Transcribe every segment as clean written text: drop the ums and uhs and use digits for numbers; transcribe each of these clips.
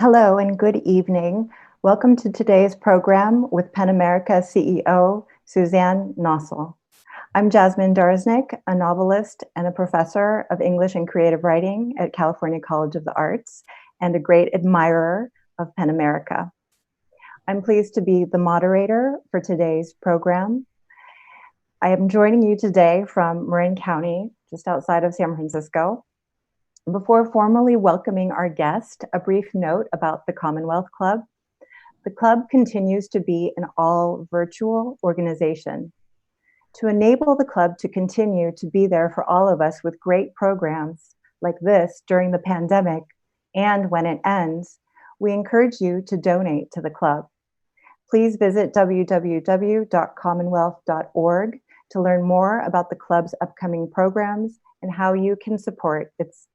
Hello and good evening. Welcome to today's program with PEN America CEO Suzanne Nossel. I'm Jasmine Darznik, a novelist and a professor of English and creative writing at California College of the Arts and a great admirer of PEN America. I'm pleased to be the moderator for today's program. I am joining you today from Marin County, just outside of San Francisco. Before formally welcoming our guest, a brief note about the Commonwealth Club. The club continues to be an all-virtual organization. To enable the club to continue to be there for all of us with great programs like this during the pandemic and when it ends, we encourage you to donate to the club. Please visit www.commonwealth.org to learn more about the club's upcoming programs and how you can support its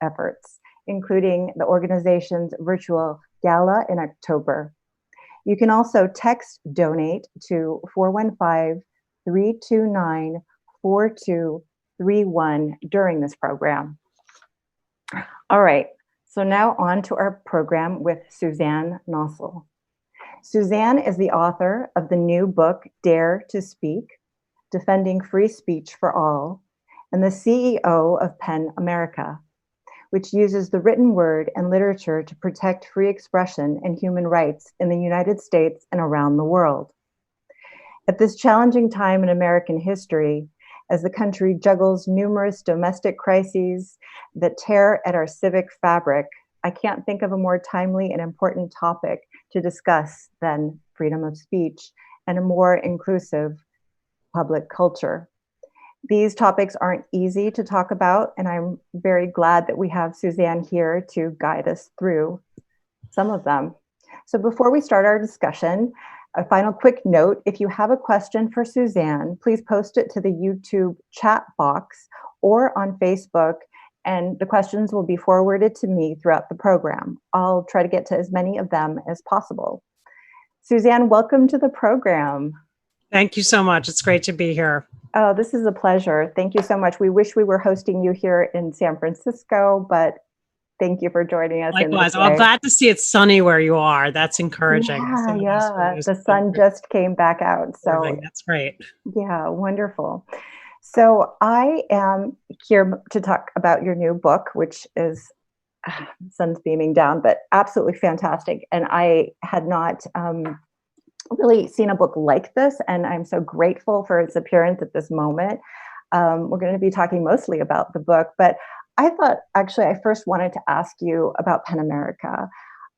efforts, including the organization's virtual gala in October. You can also text donate to 415-329-4231 during this program. All right, so now on to our program with Suzanne Nossel. Suzanne is the author of the new book, Dare to Speak, Defending Free Speech for All, and the CEO of PEN America, which uses the written word and literature to protect free expression and human rights in the United States and around the world. At this challenging time in American history, as the country juggles numerous domestic crises that tear at our civic fabric, I can't think of a more timely and important topic to discuss than freedom of speech and a more inclusive public culture. These topics aren't easy to talk about, and I'm very glad that we have Suzanne here to guide us through some of them. So before we start our discussion, a final quick note, if you have a question for Suzanne, please post it to the YouTube chat box or on Facebook, and the questions will be forwarded to me throughout the program. I'll try to get to as many of them as possible. Suzanne, welcome to the program. Thank you so much. It's great to be here. Oh, this is a pleasure. Thank you so much. We wish we were hosting you here in San Francisco, but thank you for joining us. Likewise. I'm glad to see it's sunny where you are. That's encouraging. Yeah. The sun just came back out. So that's great. Yeah, wonderful. So I am here to talk about your new book, which is sun's beaming down, but absolutely fantastic. And I had not really seen a book like this, and I'm so grateful for its appearance at this moment. We're going to be talking mostly about the book, but I thought actually I first wanted to ask you about PEN America.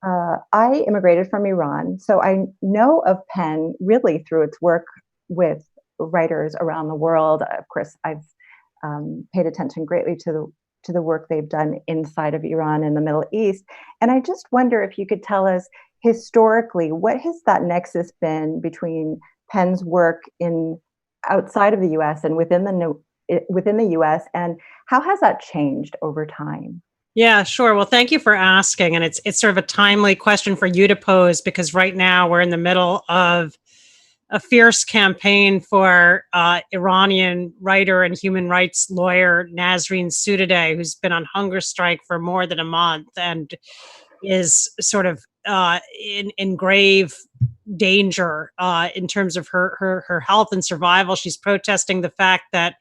I immigrated from Iran, so I know of PEN really through its work with writers around the world. Of course, I've paid attention greatly to the work they've done inside of Iran and the Middle East, and I just wonder if you could tell us historically, what has that nexus been between PEN's work outside of the U.S. and within the U.S., and how has that changed over time? Yeah, sure. Well, thank you for asking, and it's sort of a timely question for you to pose because right now we're in the middle of a fierce campaign for Iranian writer and human rights lawyer Nasrin Sotoudeh, who's been on hunger strike for more than a month and is sort of in grave danger in terms of her health and survival. She's protesting the fact that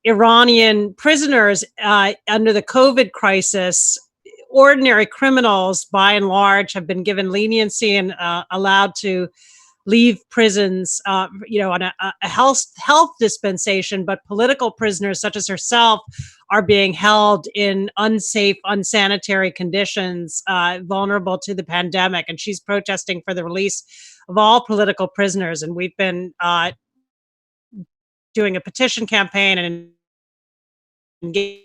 Iranian prisoners under the COVID crisis, ordinary criminals by and large have been given leniency and allowed to leave prisons, on a health dispensation, but political prisoners such as herself are being held in unsafe, unsanitary conditions, vulnerable to the pandemic. And she's protesting for the release of all political prisoners. And we've been doing a petition campaign and engaging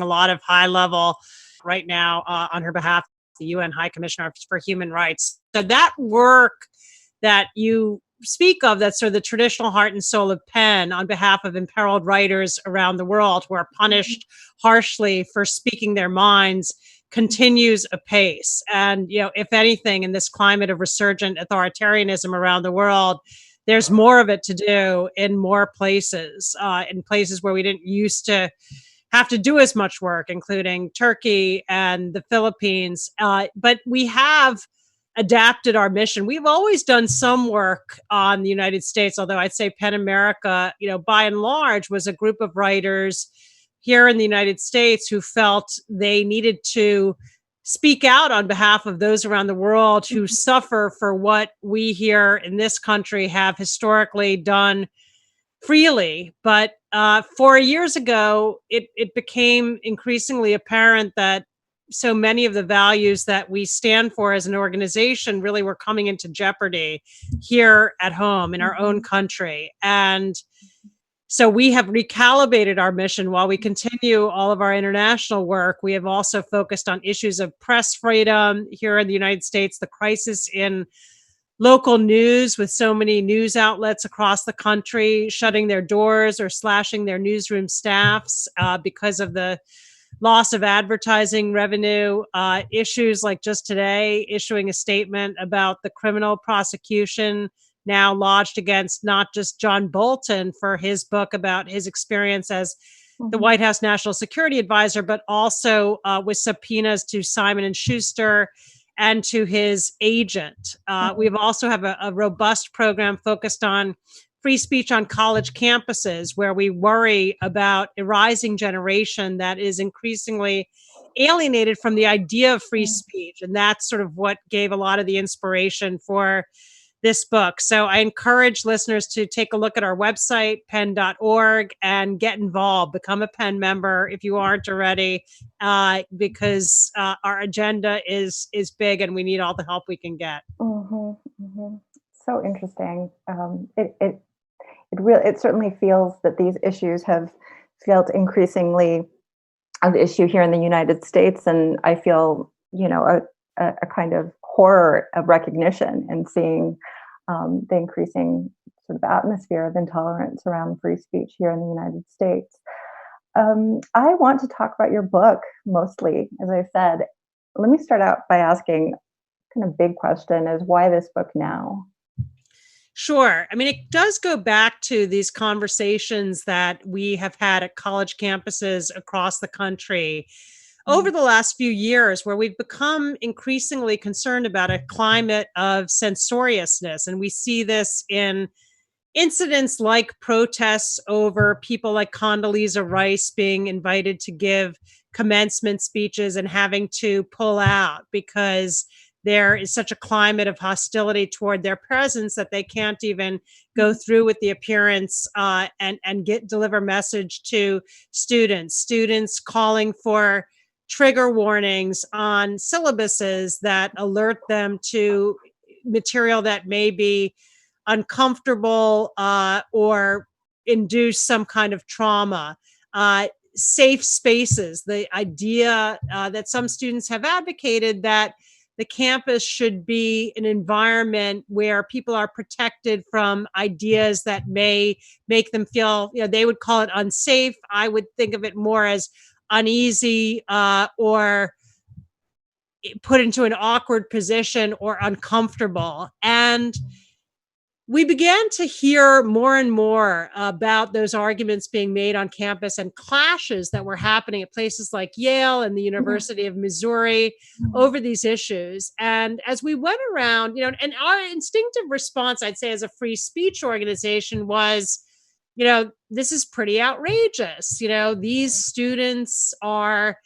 a lot of high-level right now on her behalf, the UN High Commissioner for Human Rights. So that work that you speak of, that's sort of the traditional heart and soul of PEN on behalf of imperiled writers around the world who are punished harshly for speaking their minds, continues apace. And, if anything, in this climate of resurgent authoritarianism around the world, there's more of it to do in more places, in places where we didn't used to have to do as much work, including Turkey and the Philippines. But we have adapted our mission. We've always done some work on the United States, although I'd say PEN America, by and large, was a group of writers here in the United States who felt they needed to speak out on behalf of those around the world who suffer for what we here in this country have historically done freely. But 4 years ago, it became increasingly apparent that so many of the values that we stand for as an organization really were coming into jeopardy here at home in our own country. And so we have recalibrated our mission while we continue all of our international work. We have also focused on issues of press freedom here in the United States, the crisis in local news with so many news outlets across the country shutting their doors or slashing their newsroom staffs because of the loss of advertising revenue, issues like just today issuing a statement about the criminal prosecution now lodged against not just John Bolton for his book about his experience as the White House National Security Advisor, but also with subpoenas to Simon & Schuster and to his agent. We also have a robust program focused on free speech on college campuses, where we worry about a rising generation that is increasingly alienated from the idea of free speech. And that's sort of what gave a lot of the inspiration for this book. So I encourage listeners to take a look at our website, pen.org, and get involved, become a PEN member if you aren't already, because our agenda is big and we need all the help we can get. So interesting. It certainly feels that these issues have felt increasingly an issue here in the United States, and I feel a kind of horror of recognition and seeing the increasing sort of atmosphere of intolerance around free speech here in the United States. I want to talk about your book mostly, as I said. Let me start out by asking kind of big question is why this book now? Sure. I mean, it does go back to these conversations that we have had at college campuses across the country over the last few years, where we've become increasingly concerned about a climate of censoriousness. And we see this in incidents like protests over people like Condoleezza Rice being invited to give commencement speeches and having to pull out because there is such a climate of hostility toward their presence that they can't even go through with the appearance and deliver message to students. Students calling for trigger warnings on syllabuses that alert them to material that may be uncomfortable or induce some kind of trauma. Safe spaces, the idea that some students have advocated that the campus should be an environment where people are protected from ideas that may make them feel, they would call it unsafe. I would think of it more as uneasy or put into an awkward position or uncomfortable. And we began to hear more and more about those arguments being made on campus and clashes that were happening at places like Yale and the University of Missouri over these issues. And as we went around, and our instinctive response, I'd say, as a free speech organization was, this is pretty outrageous. These students are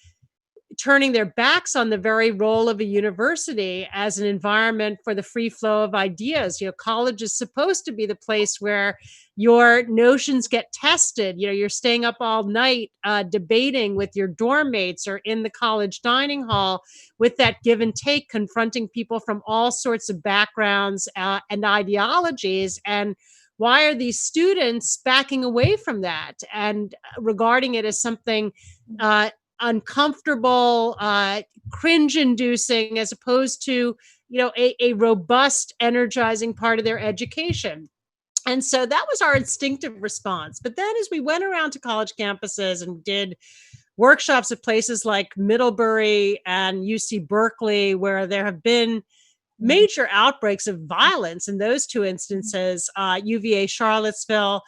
turning their backs on the very role of a university as an environment for the free flow of ideas. College is supposed to be the place where your notions get tested. You're staying up all night debating with your dorm mates or in the college dining hall with that give and take, confronting people from all sorts of backgrounds and ideologies. And why are these students backing away from that and regarding it as something uncomfortable, cringe-inducing, as opposed to, a robust, energizing part of their education? And so that was our instinctive response. But then as we went around to college campuses and did workshops at places like Middlebury and UC Berkeley, where there have been major outbreaks of violence in those two instances, UVA Charlottesville,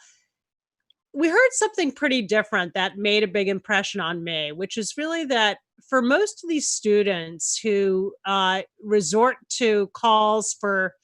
we heard something pretty different that made a big impression on me, which is really that for most of these students who resort to calls for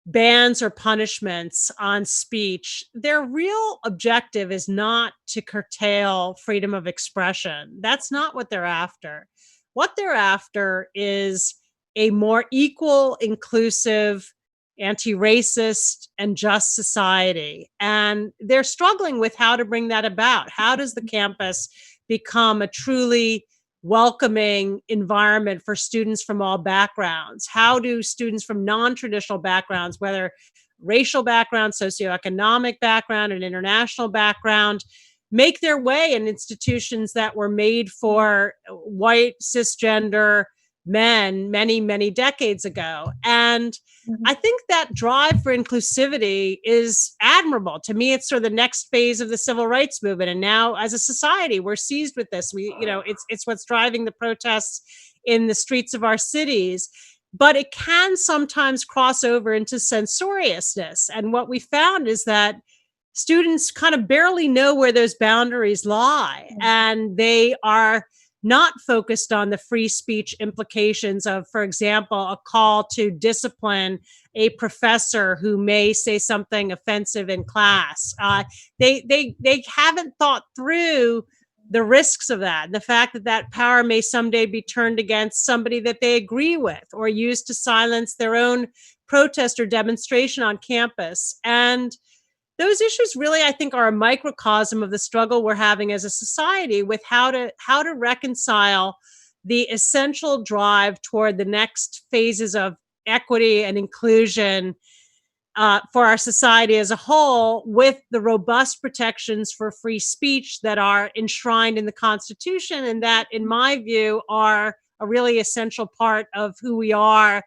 bans or punishments on speech, their real objective is not to curtail freedom of expression. That's not what they're after. What they're after is a more equal, inclusive, anti racist, and just society. And they're struggling with how to bring that about. How does the campus become a truly welcoming environment for students from all backgrounds? How do students from non-traditional backgrounds, whether racial background, socioeconomic background, and international background, make their way in institutions that were made for white cisgender men many, many decades ago? And I think that drive for inclusivity is admirable. To me, it's sort of the next phase of the civil rights movement. And now, as a society, we're seized with this. It's what's driving the protests in the streets of our cities. But it can sometimes cross over into censoriousness. And what we found is that students kind of barely know where those boundaries lie, and they are not focused on the free speech implications of, for example, a call to discipline a professor who may say something offensive in class. They haven't thought through the risks of that, the fact that that power may someday be turned against somebody that they agree with or used to silence their own protest or demonstration on campus. And those issues really, I think, are a microcosm of the struggle we're having as a society with how to reconcile the essential drive toward the next phases of equity and inclusion for our society as a whole, with the robust protections for free speech that are enshrined in the Constitution, and that, in my view, are a really essential part of who we are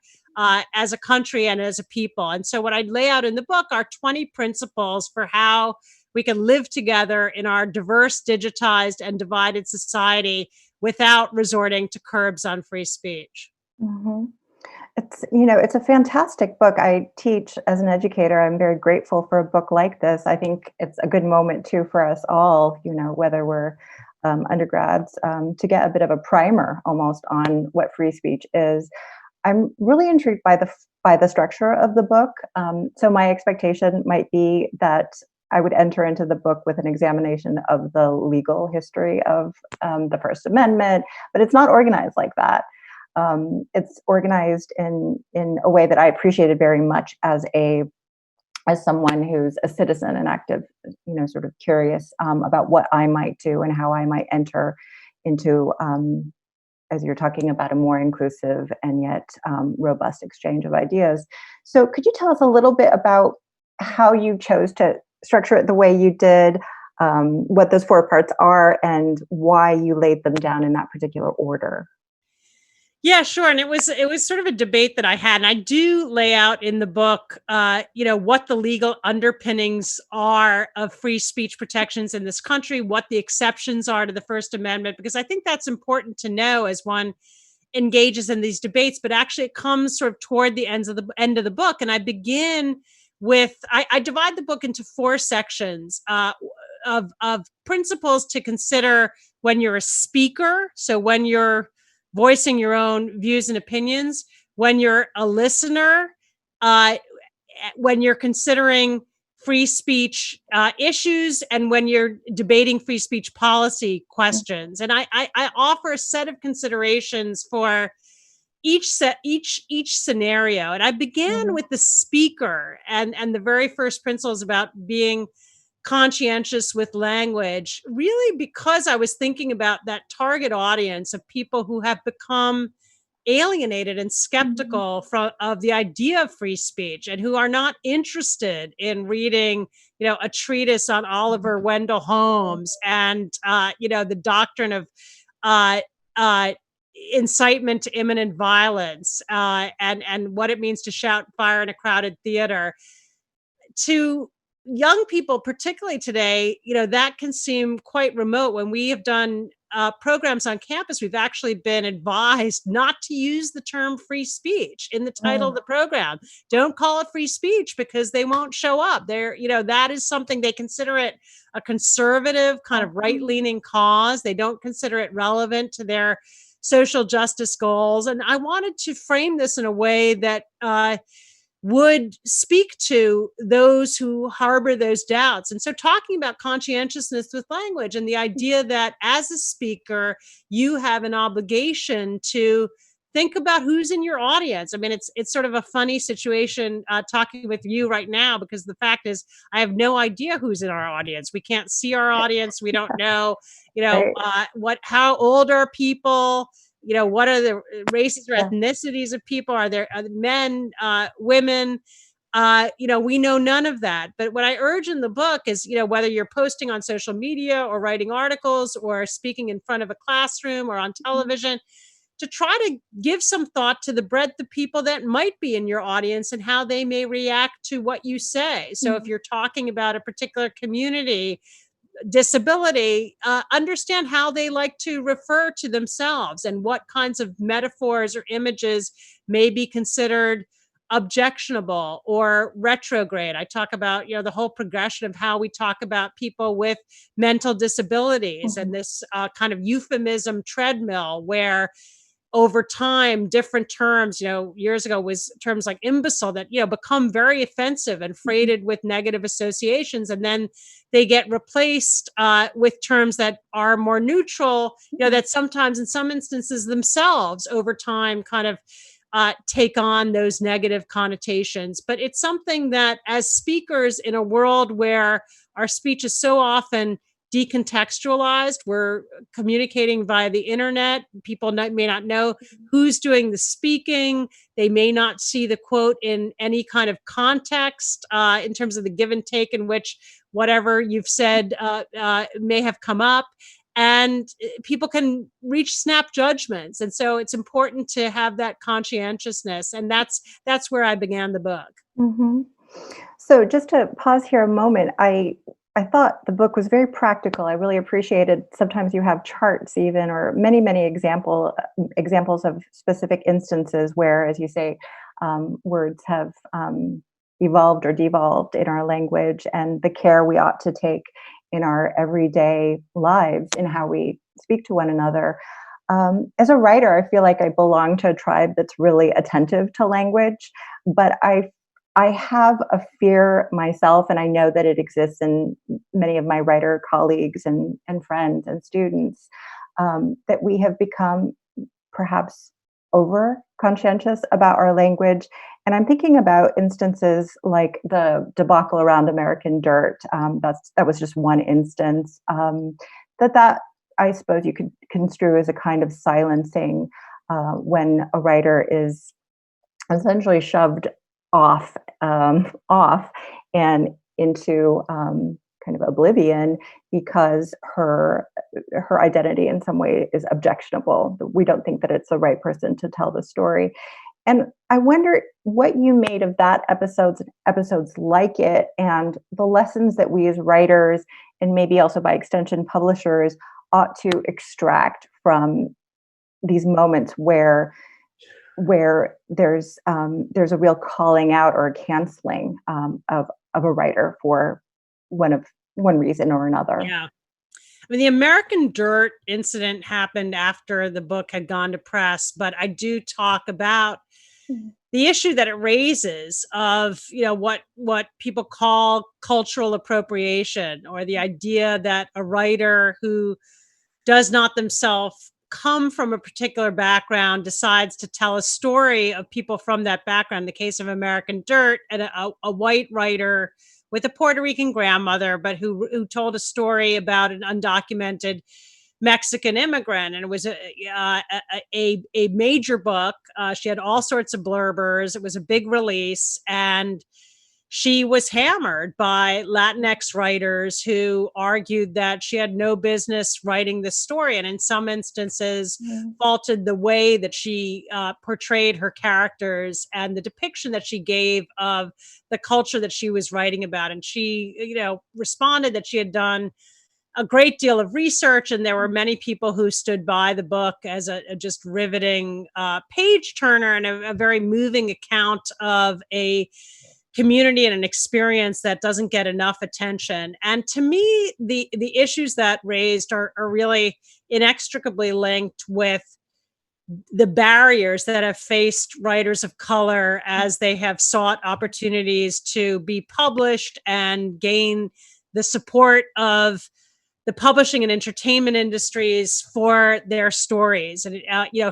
as a country and as a people. And so what I lay out in the book are 20 principles for how we can live together in our diverse, digitized, and divided society without resorting to curbs on free speech. Mhm. It's a fantastic book. I teach as an educator. I'm very grateful for a book like this. I think it's a good moment too for us all, whether we're undergrads, to get a bit of a primer almost on what free speech is. I'm really intrigued by the structure of the book. So my expectation might be that I would enter into the book with an examination of the legal history of the First Amendment, but it's not organized like that. It's organized in a way that I appreciated very much as someone who's a citizen and active, sort of curious about what I might do and how I might enter into, as you're talking about, a more inclusive and yet robust exchange of ideas. So could you tell us a little bit about how you chose to structure it the way you did, what those 4 parts are, and why you laid them down in that particular order? Yeah, sure. And it was sort of a debate that I had, and I do lay out in the book, what the legal underpinnings are of free speech protections in this country, what the exceptions are to the First Amendment, because I think that's important to know as one engages in these debates. But actually, it comes sort of toward the end of the book, and I begin with I divide the book into 4 sections of principles to consider when you're a speaker. So when you're voicing your own views and opinions, when you're a listener, uh, when you're considering free speech issues, and when you're debating free speech policy questions. And I offer a set of considerations for each scenario. And I began Mhm. with the speaker, and the very first principle is about being conscientious with language, really because I was thinking about that target audience of people who have become alienated and Mhm. skeptical of the idea of free speech, and who are not interested in reading, a treatise on Oliver Wendell Holmes and, the doctrine of uh, uh, incitement to imminent violence, and what it means to shout fire in a crowded theater. To young people, particularly today, that can seem quite remote. When we have done programs on campus, we've actually been advised not to use the term free speech in the title of the program. Don't call it free speech because they won't show up. That is something they consider it a conservative kind of right-leaning cause. They don't consider it relevant to their social justice goals. And I wanted to frame this in a way that would speak to those who harbor those doubts. And so talking about conscientiousness with language and the idea that as a speaker, you have an obligation to think about who's in your audience. I mean, it's sort of a funny situation talking with you right now, because the fact is I have no idea who's in our audience. We can't see our audience. We don't know, how old are people? What are the races or ethnicities of people? Are there men, women? We know none of that. But what I urge in the book is, whether you're posting on social media or writing articles or speaking in front of a classroom or on television, to try to give some thought to the breadth of people that might be in your audience and how they may react to what you say. So if you're talking about a particular community, disability, understand how they like to refer to themselves and what kinds of metaphors or images may be considered objectionable or retrograde. I talk about, the whole progression of how we talk about people with mental disabilities and this kind of euphemism treadmill where over time, different terms, years ago was terms like imbecile that, become very offensive and freighted with negative associations. And then they get replaced with terms that are more neutral, that sometimes in some instances themselves over time kind of take on those negative connotations. But it's something that as speakers in a world where our speech is so often decontextualized, we're communicating via the internet. People may not know who's doing the speaking. They may not see the quote in any kind of context in terms of the give and take in which whatever you've said may have come up. And people can reach snap judgments. And so it's important to have that conscientiousness. And that's where I began the book. Mm-hmm. So just to pause here a moment, I thought the book was very practical. I really appreciated sometimes you have charts even, or many, many examples of specific instances where, as you say, words have evolved or devolved in our language, and the care we ought to take in our everyday lives in how we speak to one another. As a writer, I feel like I belong to a tribe that's really attentive to language, but I have a fear myself, and I know that it exists in many of my writer colleagues and friends and students, that we have become perhaps over conscientious about our language. And I'm thinking about instances like the debacle around American Dirt. That was just one instance that I suppose you could construe as a kind of silencing when a writer is essentially shoved off and into kind of oblivion because her identity in some way is objectionable. We don't think that it's the right person to tell the story. And I wonder what you made of that episodes like it, and the lessons that we as writers, and maybe also by extension publishers, ought to extract from these moments where there's a real calling out or a canceling of a writer for one reason or another. Yeah. I mean, the American Dirt incident happened after the book had gone to press, but I do talk about the issue that it raises of, what people call cultural appropriation, or the idea that a writer who does not themselves come from a particular background decides to tell a story of people from that background. The case of American Dirt, and a white writer with a Puerto Rican grandmother, but who told a story about an undocumented Mexican immigrant, and it was a major book. She had all sorts of blurbers. It was a big release, and she was hammered by Latinx writers who argued that she had no business writing this story, and in some instances faulted the way that she portrayed her characters and the depiction that she gave of the culture that she was writing about. And she, responded that she had done a great deal of research, and there were many people who stood by the book as a just riveting page turner and a very moving account of a community and an experience that doesn't get enough attention. And to me, the issues that raised are really inextricably linked with the barriers that have faced writers of color as they have sought opportunities to be published and gain the support of the publishing and entertainment industries for their stories. And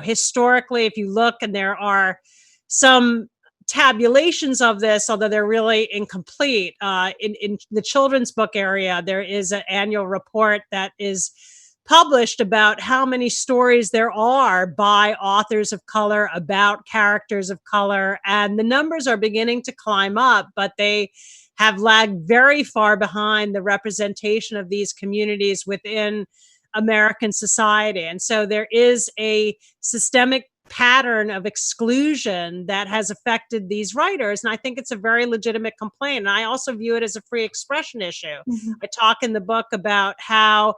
historically, if you look, and there are some tabulations of this, although they're really incomplete. In the children's book area, there is an annual report that is published about how many stories there are by authors of color about characters of color. And the numbers are beginning to climb up, but they have lagged very far behind the representation of these communities within American society. And so there is a systemic pattern of exclusion that has affected these writers. And I think it's a very legitimate complaint. And I also view it as a free expression issue. Mm-hmm. I talk in the book about how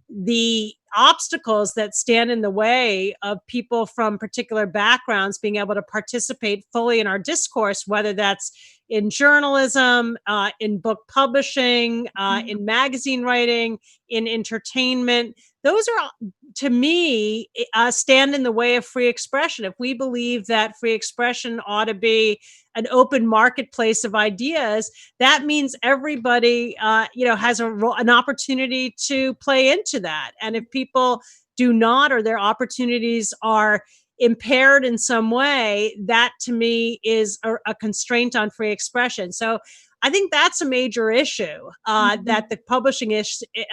the obstacles that stand in the way of people from particular backgrounds being able to participate fully in our discourse, whether that's in journalism, in book publishing, in magazine writing, in entertainment, those are, to me, stand in the way of free expression. If we believe that free expression ought to be an open marketplace of ideas, that means everybody, has an opportunity to play into that. And if people do not, or their opportunities are impaired in some way, that to me is a constraint on free expression. So I think that's a major issue that the publishing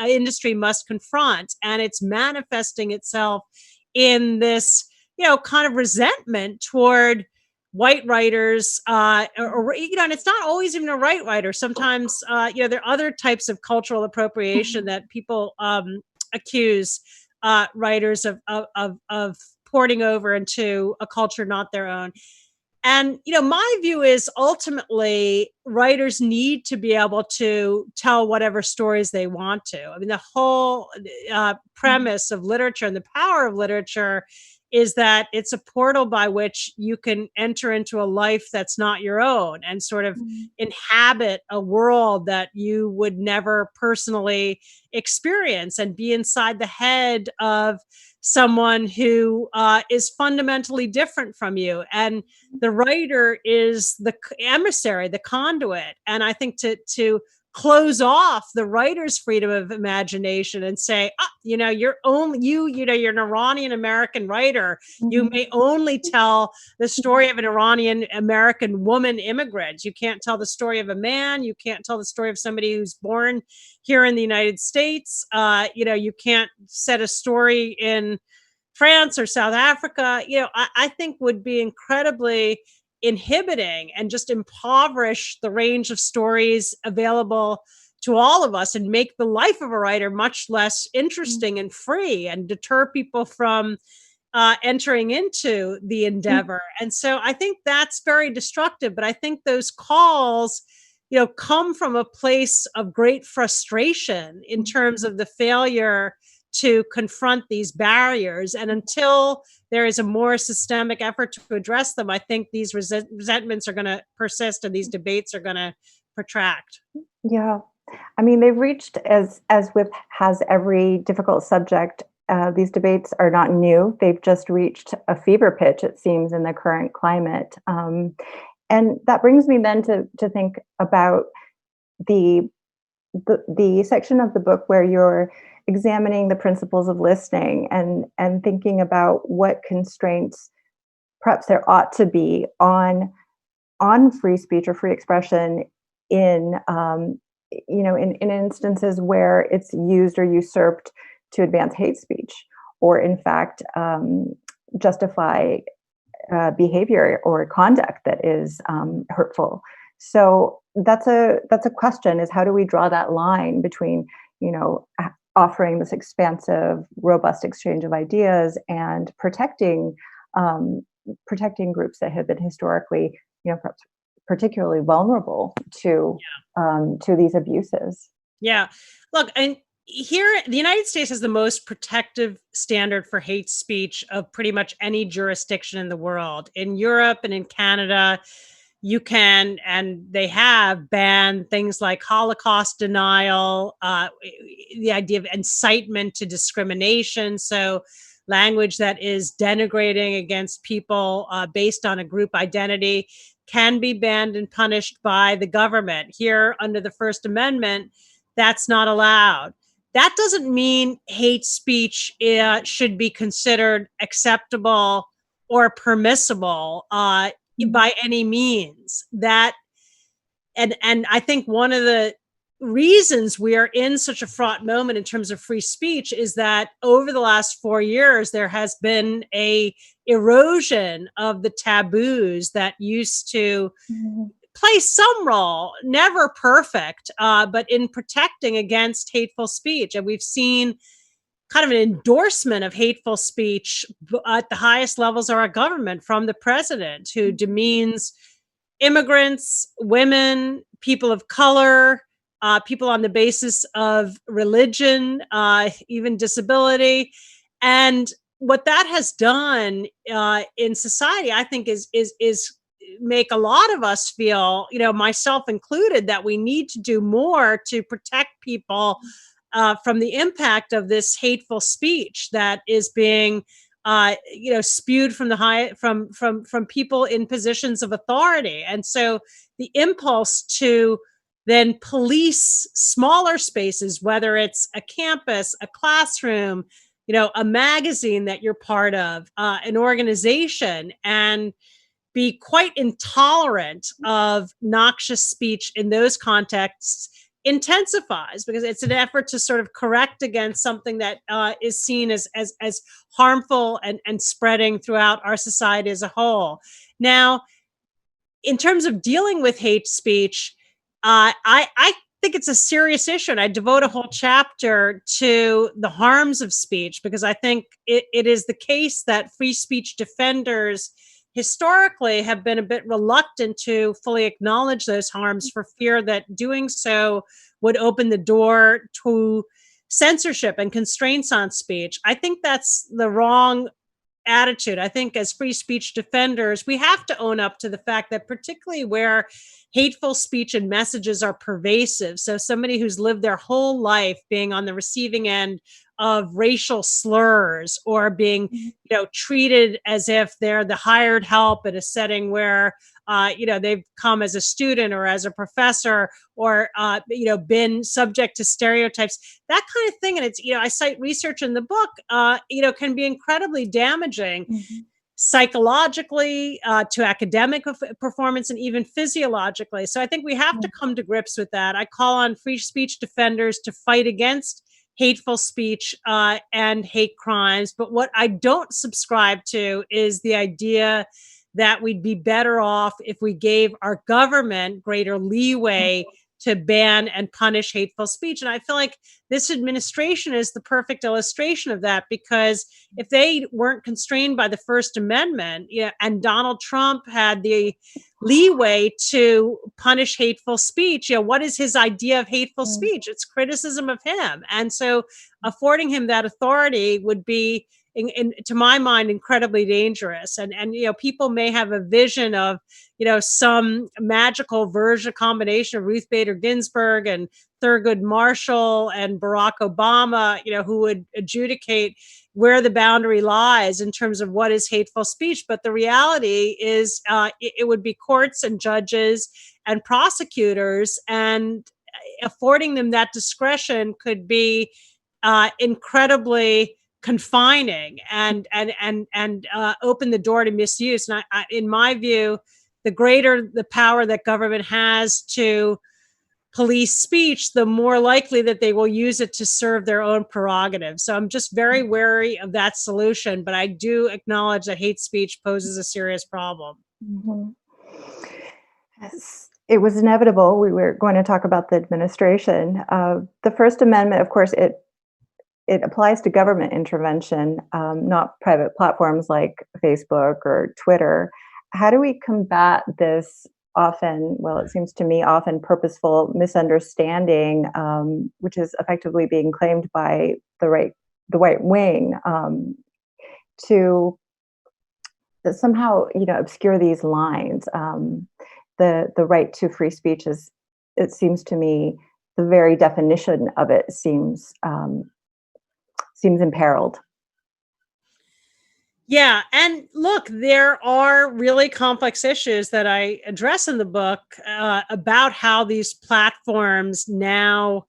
industry must confront, and it's manifesting itself in this, kind of resentment toward white writers, and it's not always even a white writer. Sometimes, there are other types of cultural appropriation that people accuse writers of porting over into a culture not their own. And, my view is ultimately writers need to be able to tell whatever stories they want to. I mean, the whole premise of literature and the power of literature is that it's a portal by which you can enter into a life that's not your own and sort of inhabit a world that you would never personally experience and be inside the head of someone who is fundamentally different from you. And the writer is the emissary, the conduit. And I think to close off the writer's freedom of imagination and say, you're an Iranian American writer. You may only tell the story of an Iranian American woman immigrant. You can't tell the story of a man. You can't tell the story of somebody who's born here in the United States. You can't set a story in France or South Africa. I think would be incredibly inhibiting and just impoverish the range of stories available to all of us and make the life of a writer much less interesting and free and deter people from entering into the endeavor. And so I think that's very destructive. But I think those calls, come from a place of great frustration in terms of the failure to confront these barriers. And until there is a more systemic effort to address them, I think these resentments are going to persist and these debates are going to protract. Yeah. I mean, they've reached, as with has every difficult subject, these debates are not new. They've just reached a fever pitch, it seems, in the current climate. And that brings me then to think about the section of the book where you're examining the principles of listening and thinking about what constraints perhaps there ought to be on free speech or free expression in instances where it's used or usurped to advance hate speech, or in fact justify behavior or conduct that is hurtful. So that's a question: is how do we draw that line between offering this expansive, robust exchange of ideas and protecting groups that have been historically, perhaps particularly vulnerable to these abuses. Yeah. Look, and here, the United States has the most protective standard for hate speech of pretty much any jurisdiction in the world. In Europe and in Canada, you can, and they have banned things like Holocaust denial, the idea of incitement to discrimination. So, language that is denigrating against people based on a group identity can be banned and punished by the government. Here, under the First Amendment, that's not allowed. That doesn't mean hate speech should be considered acceptable or permissible by any means. That and I think one of the reasons we are in such a fraught moment in terms of free speech is that over the last 4 years there has been a erosion of the taboos that used to play some role, never perfect, but in protecting against hateful speech. And we've seen kind of an endorsement of hateful speech at the highest levels of our government from the president, who demeans immigrants, women, people of color, people on the basis of religion, even disability. And what that has done in society, I think, is make a lot of us feel, myself included, that we need to do more to protect people from the impact of this hateful speech that is being spewed from the high from people in positions of authority. And so the impulse to then police smaller spaces, whether it's a campus, a classroom, a magazine that you're part of, an organization, and be quite intolerant of noxious speech in those contexts intensifies, because it's an effort to sort of correct against something that is seen as harmful and spreading throughout our society as a whole. Now, in terms of dealing with hate speech, I think it's a serious issue, and I devote a whole chapter to the harms of speech, because I think it is the case that free speech defenders historically have been a bit reluctant to fully acknowledge those harms for fear that doing so would open the door to censorship and constraints on speech. I think that's the wrong attitude. I think as free speech defenders, we have to own up to the fact that, particularly where hateful speech and messages are pervasive, so somebody who's lived their whole life being on the receiving end of racial slurs, or being treated as if they're the hired help in a setting where they've come as a student or as a professor, or been subject to stereotypes, that kind of thing. And it's, I cite research in the book, can be incredibly damaging psychologically, to academic performance, and even physiologically. So I think we have to come to grips with that. I call on free speech defenders to fight against hateful speech and hate crimes. But what I don't subscribe to is the idea that we'd be better off if we gave our government greater leeway to ban and punish hateful speech. And I feel like this administration is the perfect illustration of that, because if they weren't constrained by the First Amendment, and Donald Trump had the leeway to punish hateful speech, what is his idea of hateful speech? It's criticism of him. And so affording him that authority would be, to my mind, incredibly dangerous. And people may have a vision of some magical version, combination of Ruth Bader Ginsburg and Thurgood Marshall and Barack Obama, who would adjudicate where the boundary lies in terms of what is hateful speech. But the reality is, it would be courts and judges and prosecutors, and affording them that discretion could be incredibly confining and open the door to misuse. And in my view, the greater the power that government has to police speech, the more likely that they will use it to serve their own prerogatives. So I'm just very wary of that solution, but I do acknowledge that hate speech poses a serious problem. Mm-hmm. Yes. It was inevitable. We were going to talk about the administration. The First Amendment, of course, it applies to government intervention, not private platforms like Facebook or Twitter. How do we combat this often, well, it seems to me, often purposeful misunderstanding, which is effectively being claimed by the right wing, to somehow, obscure these lines. The right to free speech is, it seems to me, the very definition of it seems imperiled. Yeah. And look, there are really complex issues that I address in the book about how these platforms now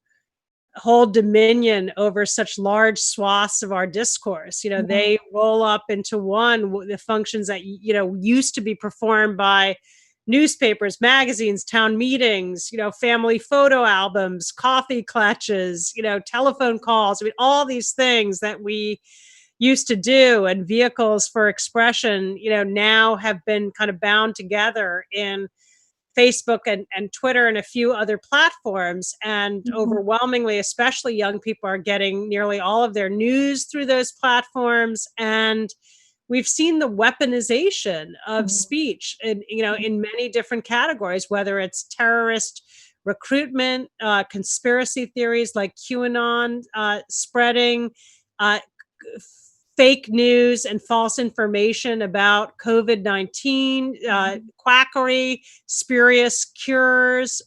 hold dominion over such large swaths of our discourse. Yeah. They roll up into the functions that, used to be performed by newspapers, magazines, town meetings, family photo albums, coffee clutches, telephone calls. I mean, all these things that we used to do and vehicles for expression, now have been kind of bound together in Facebook and Twitter and a few other platforms. And Mhm. overwhelmingly, especially young people, are getting nearly all of their news through those platforms. And we've seen the weaponization of Mhm. speech in many different categories, whether it's terrorist recruitment, conspiracy theories like QAnon spreading, uh, fake news and false information about COVID-19, Mhm. quackery, spurious cures.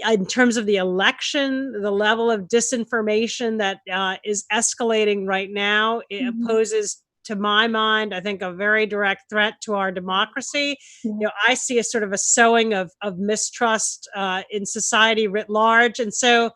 In terms of the election, the level of disinformation that is escalating right now, it Mhm. poses, to my mind, I think, a very direct threat to our democracy. Yeah. I see a sort of a sowing of mistrust in society writ large. And so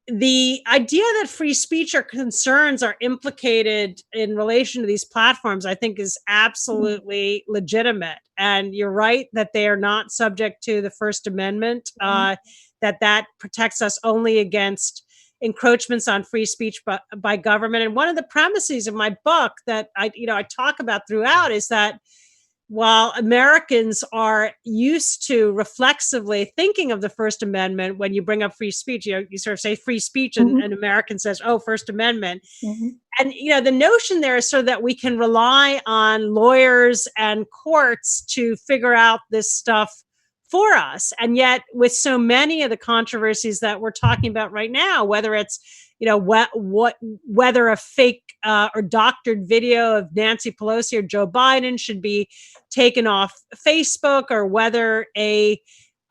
the idea that free speech or concerns are implicated in relation to these platforms, I think, is Mhm. absolutely legitimate. And you're right that they are not subject to the First Amendment, Mhm. that protects us only against encroachments on free speech by government. And one of the premises of my book that I talk about throughout is that while Americans are used to reflexively thinking of the First Amendment, when you bring up free speech, you sort of say free speech, and Mhm. an American says, "Oh, First Amendment." Mhm. And the notion there is so that we can rely on lawyers and courts to figure out this stuff for us. And yet, with so many of the controversies that we're talking about right now, whether it's whether a fake or doctored video of Nancy Pelosi or Joe Biden should be taken off Facebook, or whether uh,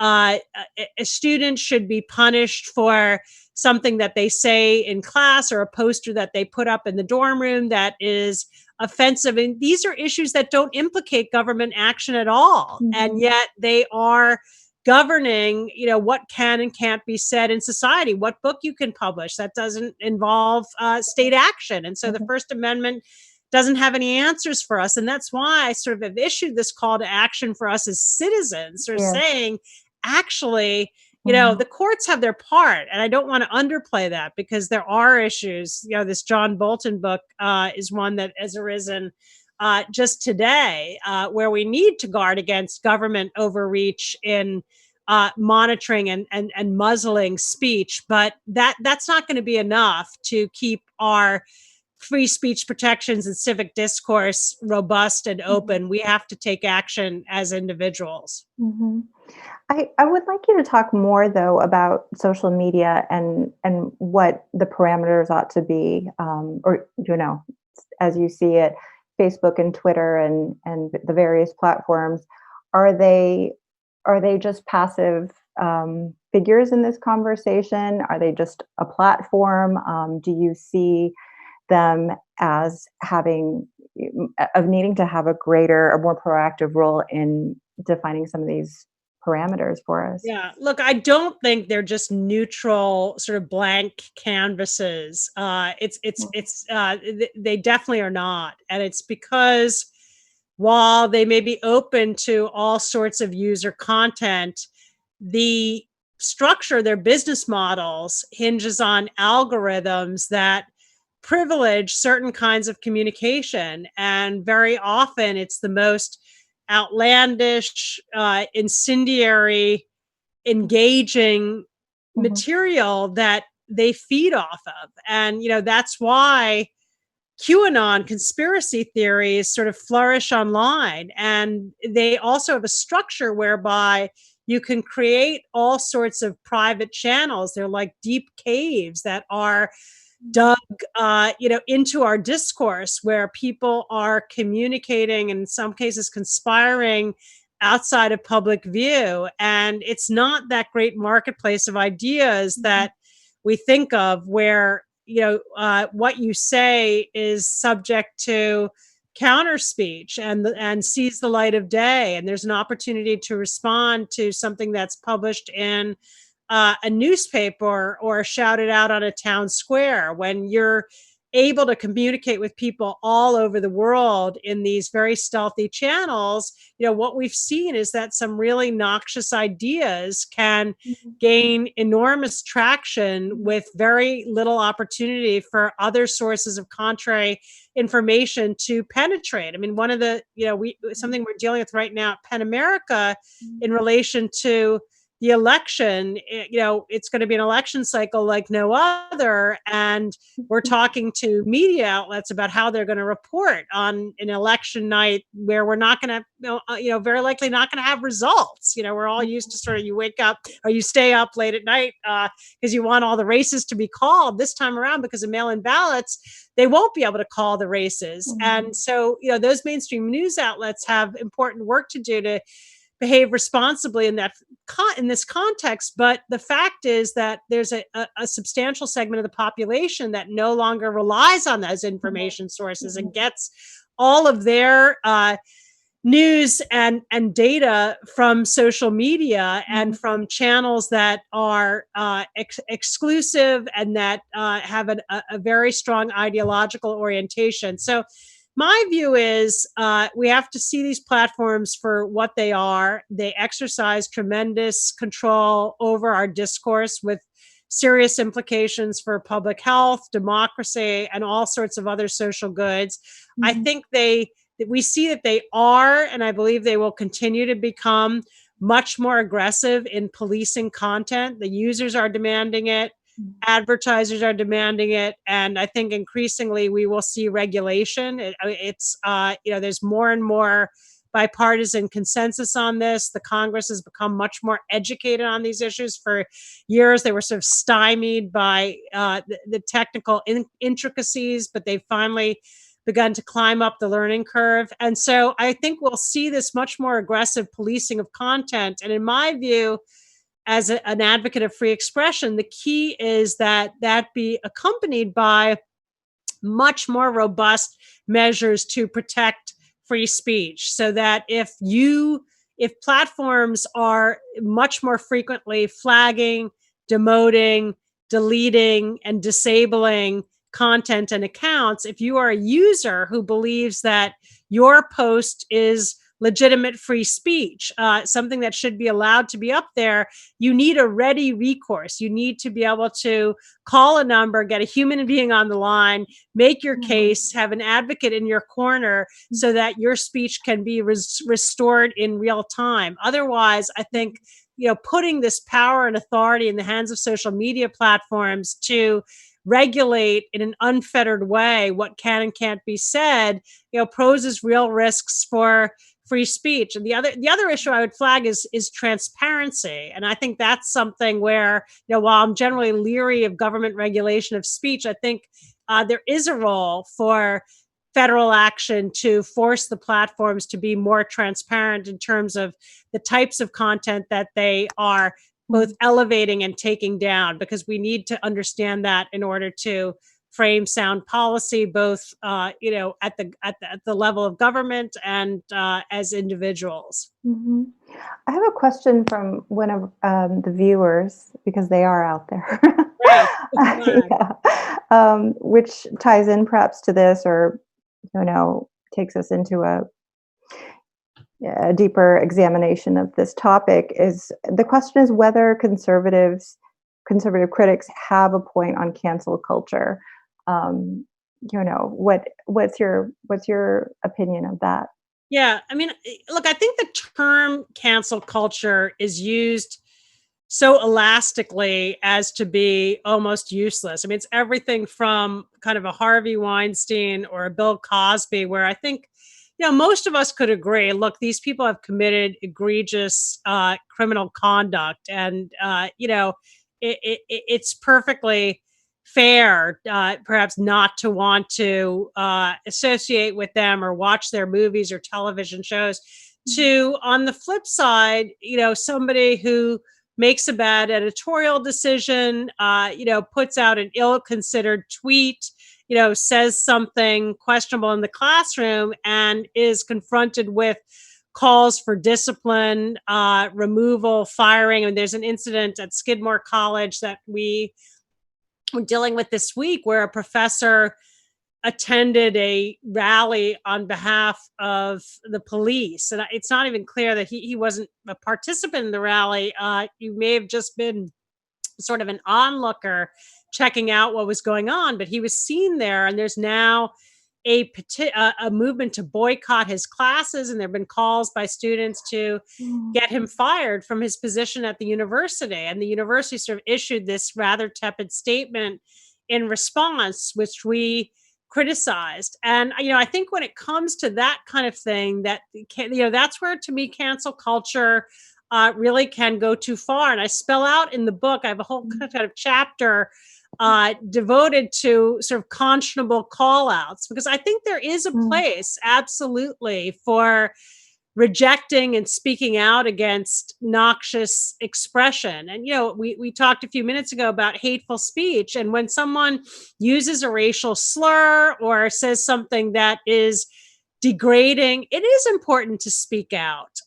a student should be punished for something that they say in class, or a poster that they put up in the dorm room that is offensive. And these are issues that don't implicate government action at all. And Mhm. yet they are governing, what can and can't be said in society, what book you can publish that doesn't involve state action. And so the Mhm. First Amendment doesn't have any answers for us. And that's why I sort of have issued this call to action for us as citizens, or Yes. saying, actually, Mhm. the courts have their part, and I don't want to underplay that, because there are issues. This John Bolton book is one that has arisen just today, where we need to guard against government overreach in monitoring and muzzling speech. But that's not going to be enough to keep our free speech protections and civic discourse robust and Mhm. open. We have to take action as individuals. Mhm. I would like you to talk more, though, about social media and what the parameters ought to be, or as you see it, Facebook and Twitter and the various platforms. Are they just passive figures in this conversation? Are they just a platform? Do you see them as having of needing to have a more proactive role in defining some of these parameters for us? Yeah, look, I don't think they're just neutral, sort of blank canvases. They definitely are not, and it's because while they may be open to all sorts of user content, the structure, their business models hinges on algorithms that privilege certain kinds of communication, and very often it's the most outlandish, incendiary, engaging Mhm. material that they feed off of. And that's why QAnon conspiracy theories sort of flourish online. And they also have a structure whereby you can create all sorts of private channels. They're like deep caves that are dug into our discourse, where people are communicating, in some cases conspiring outside of public view. And it's not that great marketplace of ideas that we think of, where what you say is subject to counter speech and sees the light of day, and there's an opportunity to respond to something that's published in a newspaper or shouted out on a town square. When you're able to communicate with people all over the world in these very stealthy channels, what we've seen is that some really noxious ideas can gain enormous traction with very little opportunity for other sources of contrary information to penetrate. I mean, one of the, something we're dealing with right now at PEN America in relation to the election, it's going to be an election cycle like no other. And we're talking to media outlets about how they're going to report on an election night where we're not going to, very likely not going to have results. We're all used to sort of, you wake up or you stay up late at night because you want all the races to be called. This time around, because of mail-in ballots, they won't be able to call the races. And so, those mainstream news outlets have important work to do to behave responsibly in this context. But the fact is that there's a substantial segment of the population that no longer relies on those information sources and gets all of their news and data from social media and from channels that are exclusive and that have a very strong ideological orientation. So my view is we have to see these platforms for what they are. They exercise tremendous control over our discourse with serious implications for public health, democracy, and all sorts of other social goods. I think we see that they are, and I believe they will continue to become much more aggressive in policing content. The users are demanding it. Advertisers are demanding it. And I think increasingly we will see regulation. There's more and more bipartisan consensus on this. The Congress has become much more educated on these issues. For years, they were sort of stymied by the technical intricacies, but they've finally begun to climb up the learning curve. And so I think we'll see this much more aggressive policing of content. And in my view, as an advocate of free expression, the key is that be accompanied by much more robust measures to protect free speech, so that if platforms are much more frequently flagging, demoting, deleting, and disabling content and accounts, if you are a user who believes that your post is legitimate free speech, something that should be allowed to be up there, you need a ready recourse. You need to be able to call a number, get a human being on the line, make your case, have an advocate in your corner so that your speech can be restored in real time. Otherwise, I think, putting this power and authority in the hands of social media platforms to regulate in an unfettered way what can and can't be said, poses real risks for free speech. And the other issue I would flag is transparency. And I think that's something where, while I'm generally leery of government regulation of speech, I think there is a role for federal action to force the platforms to be more transparent in terms of the types of content that they are both elevating and taking down, because we need to understand that in order to frame sound policy, both at the level of government and as individuals. I have a question from one of the viewers, because they are out there, which ties in perhaps to this, or takes us into a deeper examination of this topic. Is the question is whether conservative critics have a point on cancel culture. What's your opinion of that? Yeah, I mean, look, I think the term cancel culture is used so elastically as to be almost useless. I mean, it's everything from kind of a Harvey Weinstein or a Bill Cosby, where I think, most of us could agree, look, these people have committed egregious criminal conduct. And, it's perfectly fair, perhaps not to want to associate with them or watch their movies or television shows. To, on the flip side, somebody who makes a bad editorial decision, puts out an ill-considered tweet, says something questionable in the classroom and is confronted with calls for discipline, removal, firing. And there's an incident at Skidmore College that we were dealing with this week where a professor attended a rally on behalf of the police. And it's not even clear that he wasn't a participant in the rally. You may have just been sort of an onlooker checking out what was going on, but he was seen there. And there's now a movement to boycott his classes. And there have been calls by students to get him fired from his position at the university. And the university sort of issued this rather tepid statement in response, which we criticized. And, I think when it comes to that kind of thing, that's where, to me, cancel culture really can go too far. And I spell out in the book, I have a whole kind of chapter devoted to sort of conscionable call outs, because I think there is a place absolutely for rejecting and speaking out against noxious expression. And, we talked a few minutes ago about hateful speech. And when someone uses a racial slur or says something that is degrading, it is important to speak out.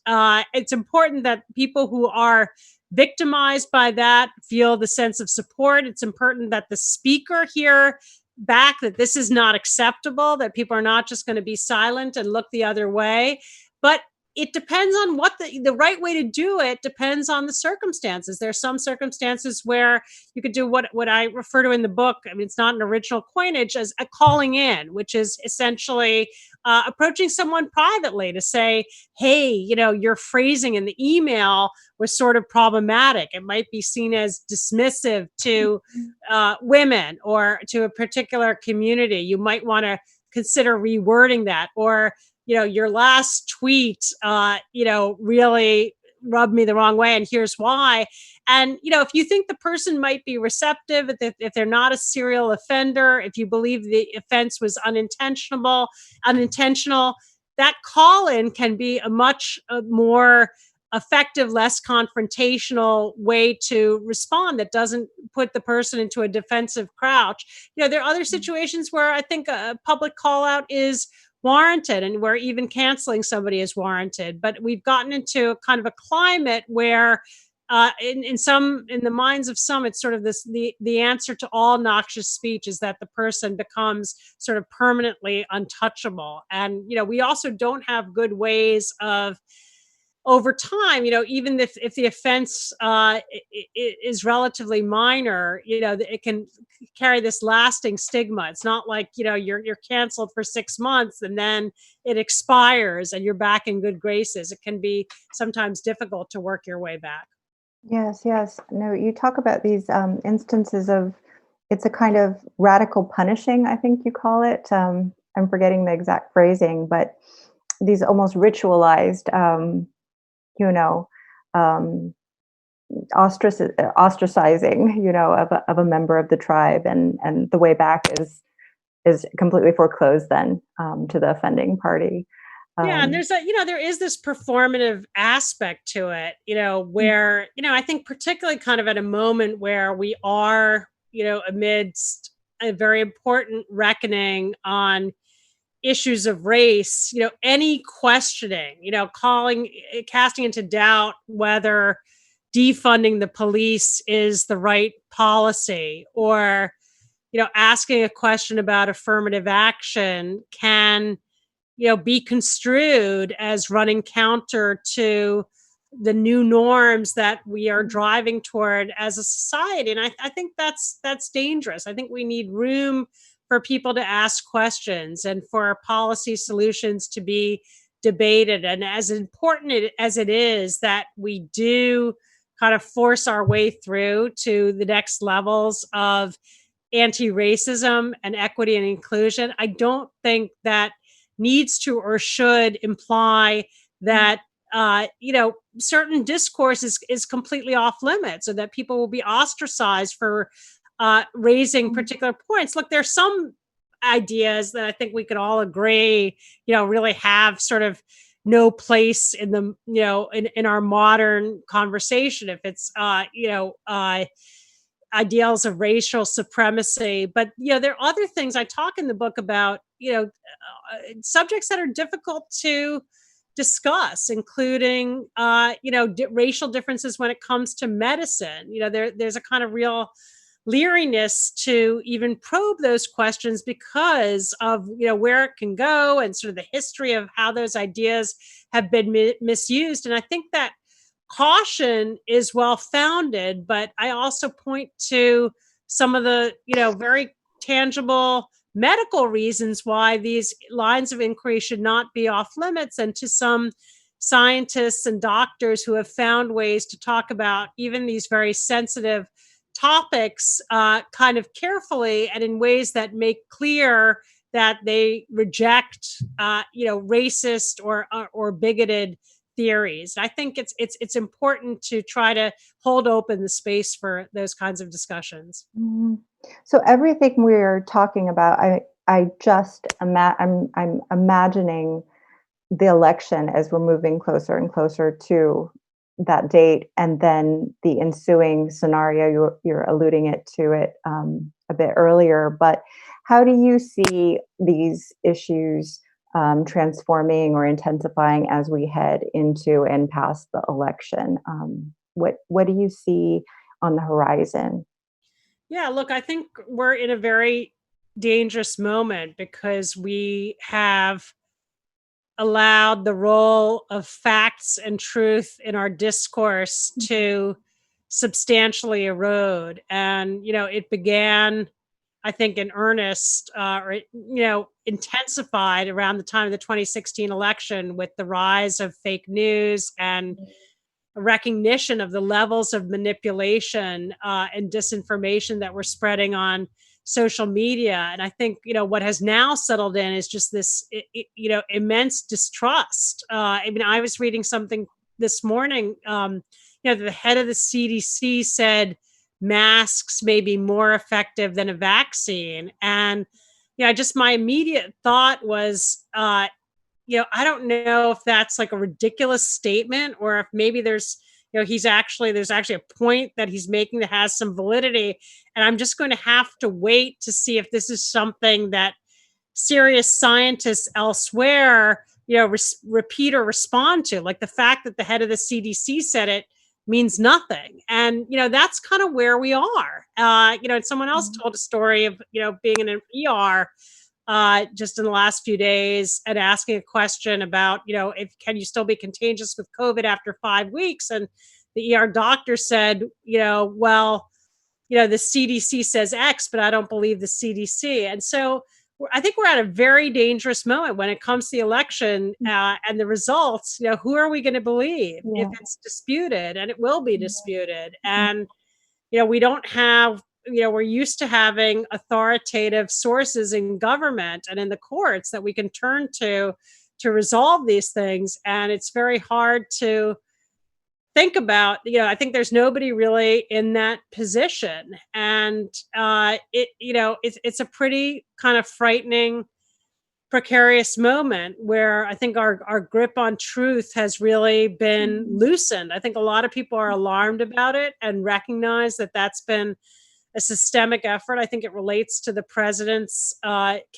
It's important that people who are victimized by that feel the sense of support. It's important that the speaker hear back that this is not acceptable, that people are not just going to be silent and look the other way. But it depends on what the right way to do it depends on the circumstances. There are some circumstances where you could do what I refer to in the book. I mean, it's not an original coinage, as a calling in, which is essentially approaching someone privately to say, hey, your phrasing in the email was sort of problematic. It might be seen as dismissive to women or to a particular community. You might want to consider rewording that. Or your last tweet, really rubbed me the wrong way, and here's why. And, if you think the person might be receptive, if they're not a serial offender, if you believe the offense was unintentional, that call-in can be a much more effective, less confrontational way to respond that doesn't put the person into a defensive crouch. There are other situations where I think a public call-out is warranted and where even canceling somebody is warranted. But we've gotten into kind of a climate where in the minds of some, it's sort of the answer to all noxious speech is that the person becomes sort of permanently untouchable. And, we also don't have good ways of, over time, even if the offense is relatively minor, it can carry this lasting stigma. It's not like, you're canceled for 6 months and then it expires and you're back in good graces. It can be sometimes difficult to work your way back. Yes, yes. No, you talk about these instances of, it's a kind of radical punishing, I think you call it. I'm forgetting the exact phrasing, but these almost ritualized ostracizing, of a member of the tribe, and the way back is completely foreclosed then to the offending party. Yeah, and there is this performative aspect to it, where, I think particularly kind of at a moment where we are, amidst a very important reckoning on issues of race, any questioning, casting into doubt whether defunding the police is the right policy, or, asking a question about affirmative action can, be construed as running counter to the new norms that we are driving toward as a society. And I think that's dangerous. I think we need room for people to ask questions and for policy solutions to be debated. And as important as it is that we do kind of force our way through to the next levels of anti-racism and equity and inclusion. I don't think that needs to or should imply that certain discourse is completely off limits, or that people will be ostracized for raising particular points. Look, there's some ideas that I think we could all agree, really have sort of no place in the, in our modern conversation. If it's, ideals of racial supremacy. But, there are other things I talk in the book about, subjects that are difficult to discuss, including, racial differences when it comes to medicine. There's a kind of real leeriness to even probe those questions because of where it can go and sort of the history of how those ideas have been misused. And I think that caution is well founded, but I also point to some of the very tangible medical reasons why these lines of inquiry should not be off limits, and to some scientists and doctors who have found ways to talk about even these very sensitive topics kind of carefully and in ways that make clear that they reject racist or bigoted theories. I think it's important to try to hold open the space for those kinds of discussions. Mhm. So everything we're talking about, I'm imagining the election as we're moving closer and closer to that date, and then the ensuing scenario. You're alluding to it a bit earlier, but how do you see these issues transforming or intensifying as we head into and past the election? What do you see on the horizon? Yeah, look, I think we're in a very dangerous moment because we have allowed the role of facts and truth in our discourse to substantially erode. And, it began, I think, in earnest, intensified around the time of the 2016 election with the rise of fake news and a recognition of the levels of manipulation and disinformation that were spreading on social media. And I think, what has now settled in is just this, immense distrust. I mean, I was reading something this morning, the head of the CDC said masks may be more effective than a vaccine. And, just my immediate thought was, I don't know if that's like a ridiculous statement, or if maybe there's actually a point that he's making that has some validity. And I'm just going to have to wait to see if this is something that serious scientists elsewhere, repeat or respond to. Like the fact that the head of the CDC said it means nothing. And, that's kind of where we are. And someone else told a story of, being in an ER just in the last few days and asking a question about, if can you still be contagious with COVID after 5 weeks? And the ER doctor said, well, the CDC says X, but I don't believe the CDC. And so I think we're at a very dangerous moment when it comes to the election and the results. Who are we going to believe if it's disputed? And it will be disputed. And, we don't have, we're used to having authoritative sources in government and in the courts that we can turn to resolve these things. And it's very hard to think about, I think there's nobody really in that position. And it's a pretty kind of frightening, precarious moment where I think our grip on truth has really been loosened. I think a lot of people are alarmed about it and recognize that that's been a systemic effort. I think it relates to the president's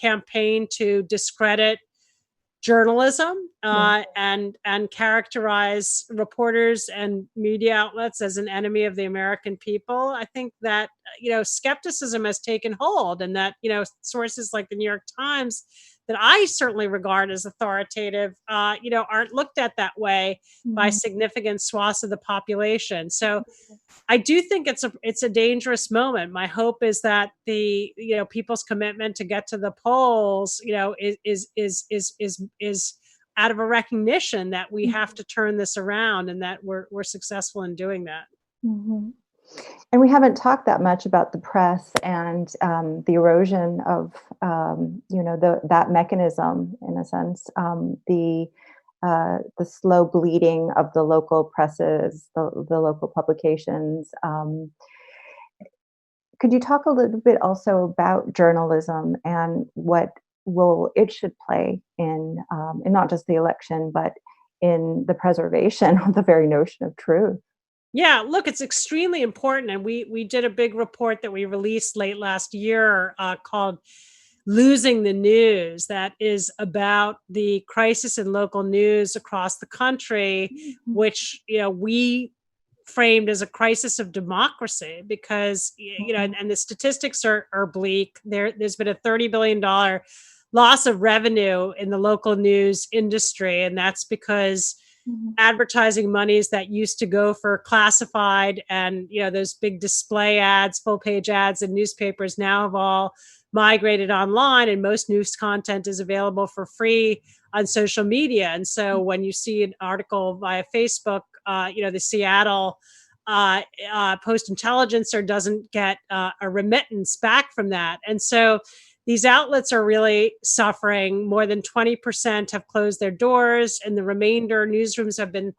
campaign to discredit journalism and characterize reporters and media outlets as an enemy of the American people. I think that skepticism has taken hold, and that sources like the New York Times that I certainly regard as authoritative, aren't looked at that way by significant swaths of the population. So I do think it's a dangerous moment. My hope is that the people's commitment to get to the polls, is out of a recognition that we have to turn this around, and that we're successful in doing that. Mhm. And we haven't talked that much about the press and the erosion of, that mechanism in a sense, the slow bleeding of the local presses, the local publications. Could you talk a little bit also about journalism and what role it should play in not just the election, but in the preservation of the very notion of truth? Yeah, look, it's extremely important, and we did a big report that we released late last year called "Losing the News," that is about the crisis in local news across the country, Mhm. which we framed as a crisis of democracy because Mhm. and the statistics are bleak. There's been a $30 billion loss of revenue in the local news industry, and that's because Mhm. advertising monies that used to go for classified and those big display ads, full page ads in newspapers now have all migrated online, and most news content is available for free on social media. And so when you see an article via Facebook, the Seattle Post Intelligencer doesn't get a remittance back from that. And so these outlets are really suffering. More than 20% have closed their doors, and the remainder newsrooms have been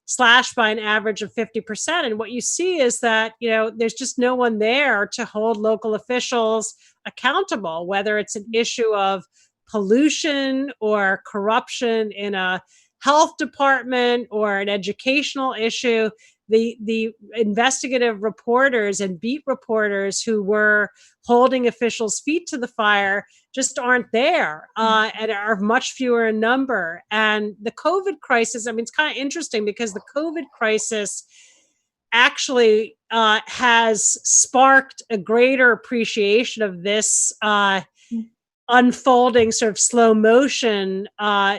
slashed by an average of 50%. And what you see is that, there's just no one there to hold local officials accountable, whether it's an issue of pollution or corruption in a health department or an educational issue. The investigative reporters and beat reporters who were holding officials' feet to the fire just aren't there, and are much fewer in number. And the COVID crisis, I mean, it's kind of interesting because the COVID crisis actually has sparked a greater appreciation of this unfolding sort of slow motion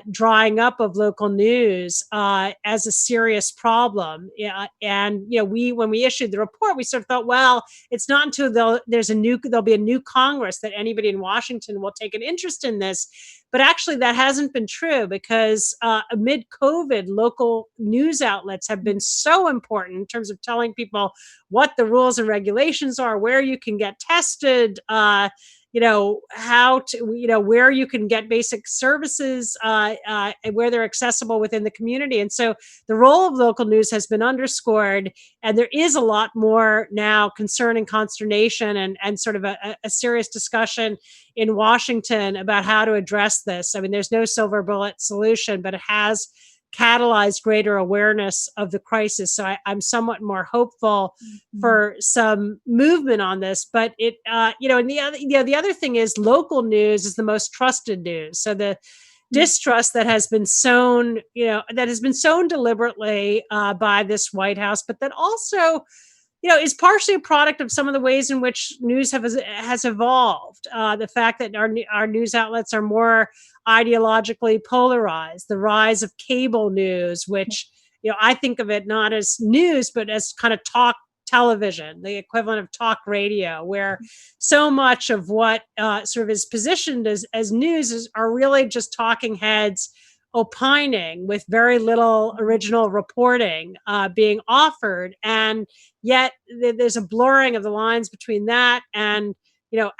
drying up of local news as a serious problem. Yeah, and we when we issued the report, we sort of thought, well, it's not until there'll be a new Congress that anybody in Washington will take an interest in this. But actually, that hasn't been true because amid COVID, local news outlets have been so important in terms of telling people what the rules and regulations are, where you can get tested, how to where you can get basic services, and where they're accessible within the community. And so the role of local news has been underscored, and there is a lot more now concern and consternation, and sort of a serious discussion in Washington about how to address this. I mean, there's no silver bullet solution, but it has catalyzed greater awareness of the crisis. So I'm somewhat more hopeful Mhm. for some movement on this. But and the other thing is local news is the most trusted news. So the distrust that has been sown deliberately by this White House, but that also is partially a product of some of the ways in which news has evolved. The fact that our news outlets are more ideologically polarized, the rise of cable news, which I think of it not as news but as kind of talk television, the equivalent of talk radio, where so much of what sort of is positioned as news are really just talking heads opining with very little original reporting being offered. And yet there's a blurring of the lines between that and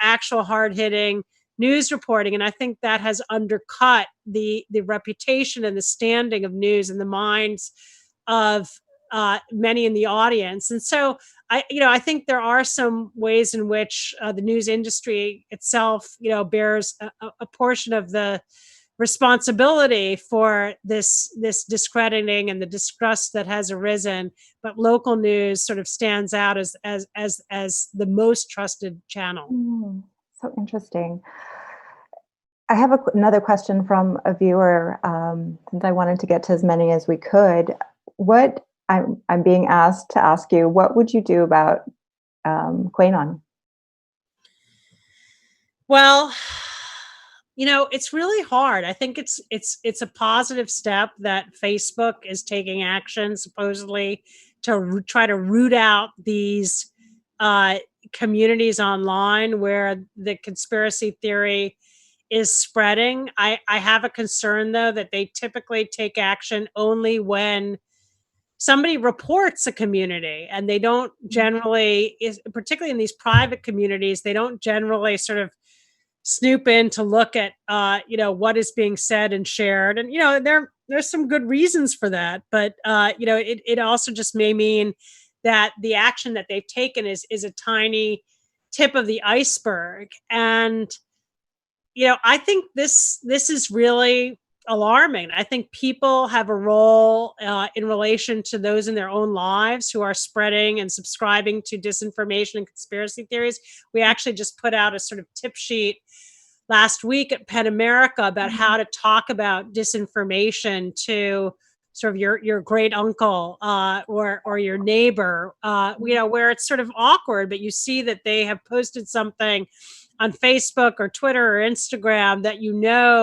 actual hard-hitting news reporting. And I think that has undercut the reputation and the standing of news in the minds of many in the audience. And so I think there are some ways in which the news industry itself bears a portion of the responsibility for this discrediting and the distrust that has arisen. But local news sort of stands out as the most trusted channel. Mm, so interesting. I have another question from a viewer, since I wanted to get to as many as we could. What I'm being asked to ask you, what would you do about QAnon? Well, it's really hard. I think it's a positive step that Facebook is taking action supposedly to try to root out these uh, communities online where the conspiracy theory is spreading. I have a concern though that they typically take action only when somebody reports a community and they don't generally, particularly in these private communities, they don't generally sort of snoop in to look at what is being said and shared, and there's some good reasons for that, but it also just may mean that the action that they've taken is a tiny tip of the iceberg. And I think this is really alarming. I think people have a role in relation to those in their own lives who are spreading and subscribing to disinformation and conspiracy theories. We actually just put out a sort of tip sheet last week at Penn America about how to talk about disinformation to sort of your great uncle or your neighbor, where it's sort of awkward, but you see that they have posted something on Facebook or Twitter or Instagram that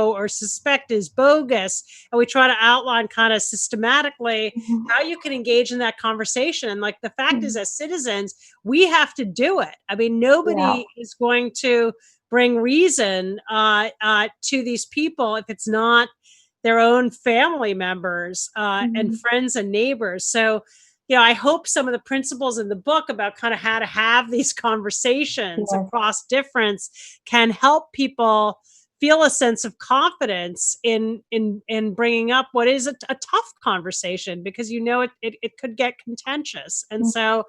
or suspect is bogus. And we try to outline kind of systematically how you can engage in that conversation. And like the fact is, as citizens, we have to do it. I mean, nobody is going to bring reason to these people if it's not their own family members and friends and neighbors. So, I hope some of the principles in the book about kind of how to have these conversations across difference can help people feel a sense of confidence in bringing up what is a tough conversation, because it could get contentious. And so,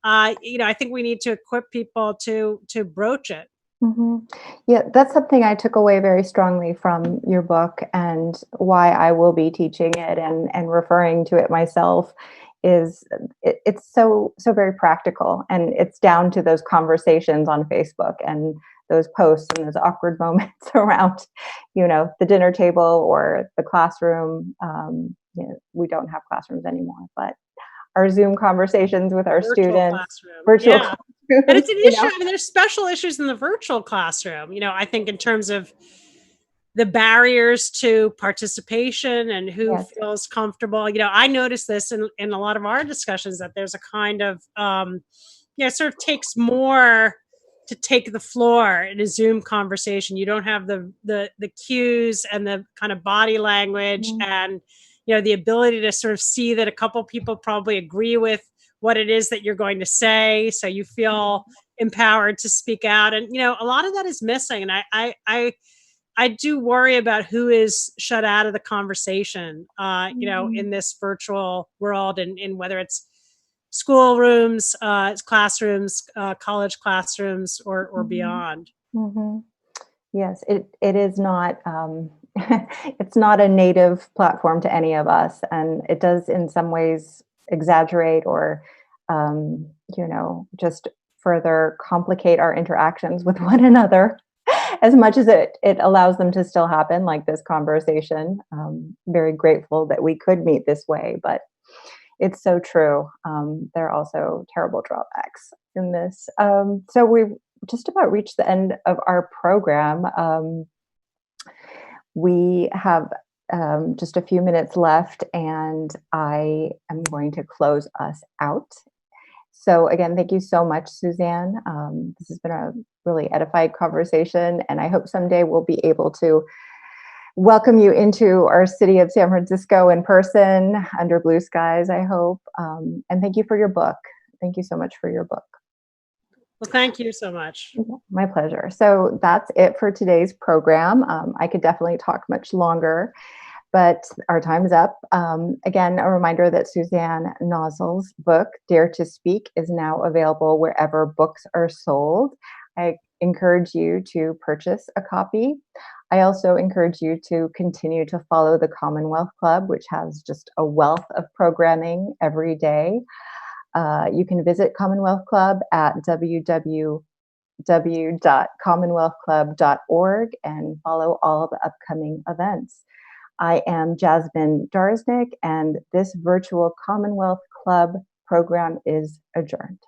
I think we need to equip people to broach it. Yeah, that's something I took away very strongly from your book, and why I will be teaching it and referring to it myself is it's so very practical, and it's down to those conversations on Facebook and those posts and those awkward moments around, the dinner table or the classroom. We don't have classrooms anymore, but our Zoom conversations with our students, virtual classrooms. And it's an issue. I mean, there's special issues in the virtual classroom. I think in terms of the barriers to participation and who feels comfortable. I noticed this in a lot of our discussions, that there's a kind of, sort of takes more to take the floor in a Zoom conversation. You don't have the cues and the kind of body language and, the ability to sort of see that a couple people probably agree with what it is that you're going to say. So you feel empowered to speak out. And, a lot of that is missing. And I do worry about who is shut out of the conversation, in this virtual world, and whether it's schoolrooms, classrooms, college classrooms, or beyond. Yes, it is not. It's not a native platform to any of us, and it does in some ways exaggerate or, just further complicate our interactions with one another. As much as it allows them to still happen, like this conversation. Very grateful that we could meet this way, but it's so true. There are also terrible drawbacks in this. So we've just about reached the end of our program. We have just a few minutes left, and I am going to close us out. So again, thank you so much, Suzanne. This has been a really edified conversation, and I hope someday we'll be able to welcome you into our city of San Francisco in person under blue skies, I hope. And thank you for your book. Thank you so much for your book. Well, thank you so much. My pleasure. So that's it for today's program. I could definitely talk much longer, but our time is up. Again, a reminder that Suzanne Nosel's book, Dare to Speak, is now available wherever books are sold. I encourage you to purchase a copy. I also encourage you to continue to follow the Commonwealth Club, which has just a wealth of programming every day. You can visit Commonwealth Club at www.commonwealthclub.org and follow all the upcoming events. I am Jasmine Darsnick, and this virtual Commonwealth Club program is adjourned.